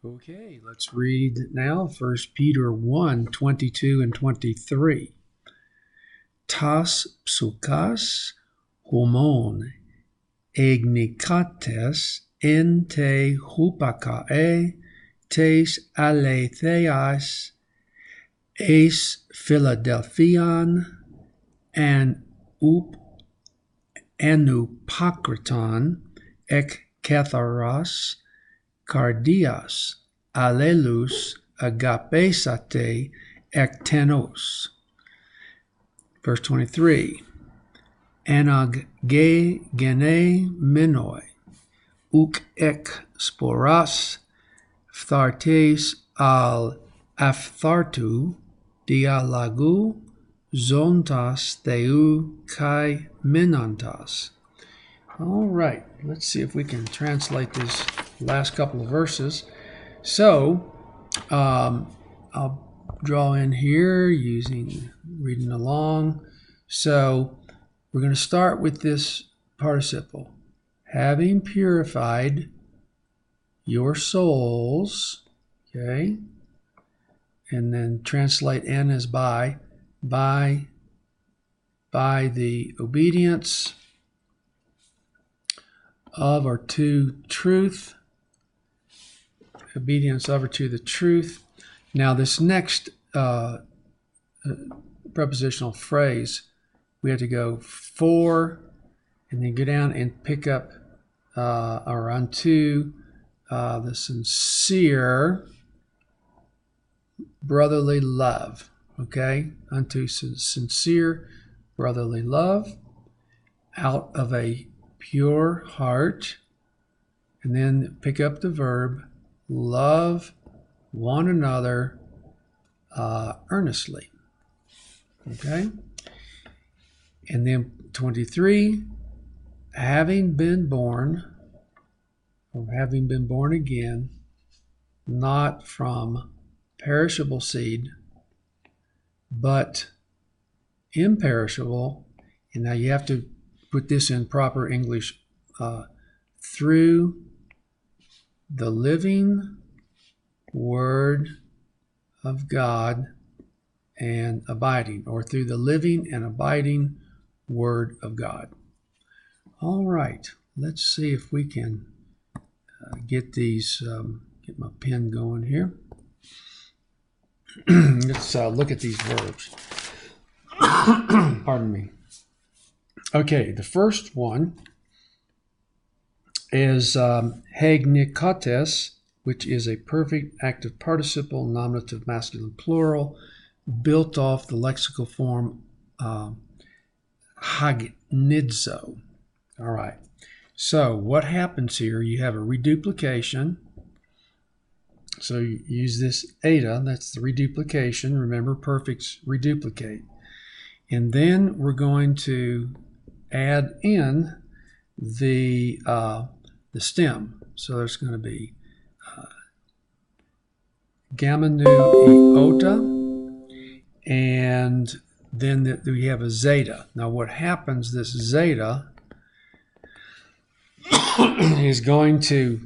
Okay, let's read now 1 Peter 1, 22 and 23. Tas psukas homon egnikates en te hupakae tes aletheas eis Philadelphian and anupakriton ek katharos cardias allelus agapesate ektenos. Verse 23. Anag gene menoi uk ek sporas phthartes al aphthartu dialagu zontas theu kai menantas. All right, let's see if we can translate these last couple of verses. So, I'll draw in here reading along. So, we're going to start with this participle. Having purified your souls, okay, and then translate "n" as by the obedience of or to truth, obedience of or to the truth. Now this next prepositional phrase, we have to go for, and then go down and pick up or unto the sincere brotherly love. Okay, unto sincere brotherly love, out of a pure heart, and then pick up the verb love one another earnestly. Okay, and then 23, having been born again, not from perishable seed, but imperishable. And now you have to put this in proper English, through the living Word of God and abiding, or through the living and abiding Word of God. All right, let's see if we can get my pen going here. Let's look at these verbs. Pardon me. Okay, the first one is hagnikates, which is a perfect active participle, nominative masculine plural, built off the lexical form hagnidzo. All right, so what happens here? You have a reduplication. So you use this eta, that's the reduplication. Remember, perfects reduplicate. And then we're going to add in the stem. So there's going to be gamma nu iota, and then we have a zeta. Now what happens, this zeta is going to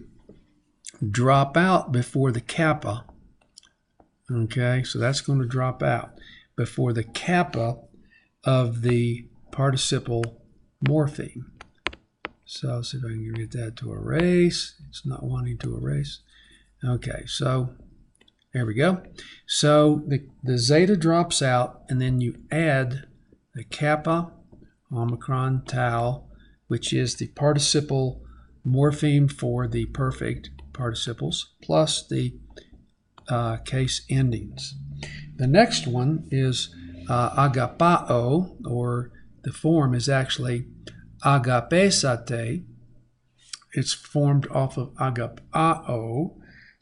drop out before the kappa. Okay, so that's going to drop out before the kappa of the participle morpheme. So let's see if I can get that to erase. It's not wanting to erase. Okay, so there we go. So the zeta drops out, and then you add the kappa, omicron, tau, which is the participle morpheme for the perfect participles, plus the case endings. The next one is agapao, or the form is actually agapesate. It's formed off of agapao.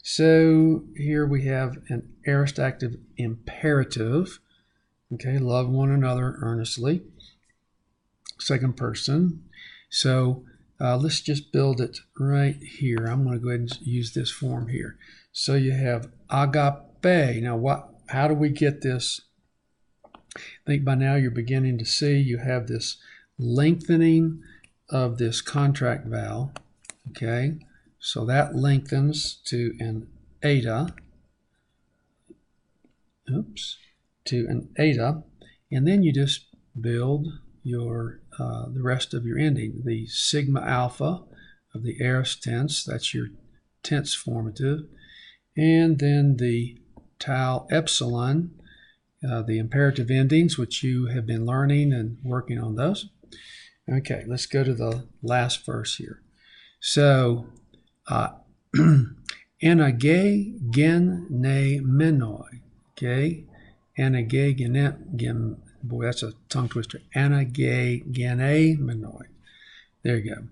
So here we have an aorist active imperative. Okay, love one another earnestly. Second person. So let's just build it right here. I'm going to go ahead and use this form here. So you have agape. Now, how do we get this? I think by now you're beginning to see you have this lengthening of this contract vowel. Okay, so that lengthens to an eta, to an eta, and then you just build your the rest of your ending. The sigma alpha of the aorist tense, that's your tense formative, and then the tau epsilon, the imperative endings, which you have been learning and working on those. Okay, let's go to the last verse here. So, anage gen ne menoi. Okay, anage gen, boy, that's a tongue twister. Anage gene menoi. There you go.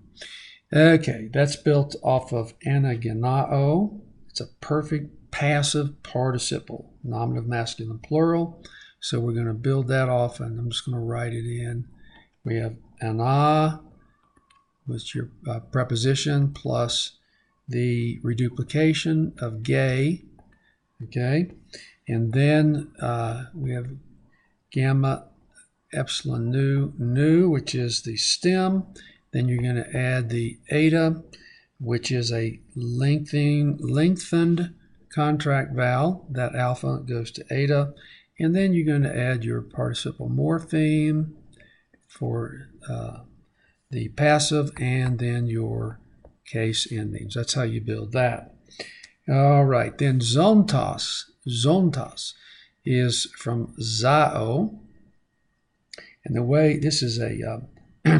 Okay, that's built off of anagenao. It's a perfect passive participle, nominative masculine plural. So we're going to build that off, and I'm just going to write it in. We have ana, which is your preposition, plus the reduplication of gay, okay? And then we have gamma epsilon nu, which is the stem. Then you're going to add the eta, which is a lengthened contract vowel. That alpha goes to eta. And then you're going to add your participle morpheme for the passive, and then your case endings. That's how you build that. All right, then zontas. Zontas is from zao. And the way, this is a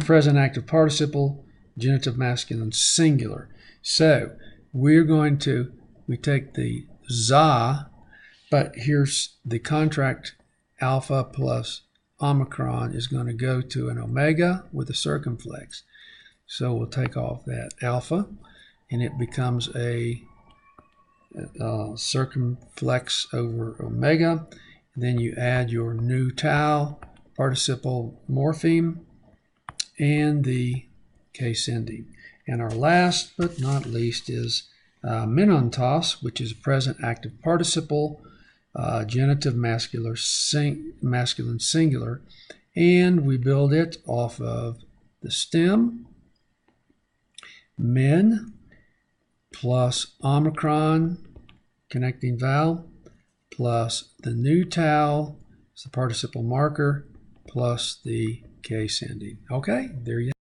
present active participle, genitive masculine singular. So we're going to, we take the za, but here's the contract alpha plus omicron is going to go to an omega with a circumflex. So we'll take off that alpha, and it becomes a circumflex over omega. And then you add your new tau, participle morpheme, and the case ending. And our last but not least is menontos, which is present active participle, genitive masculine singular, and we build it off of the stem, men, plus omicron, connecting vowel, plus the new tau, it's the participle marker, plus the case ending. Okay, there you go.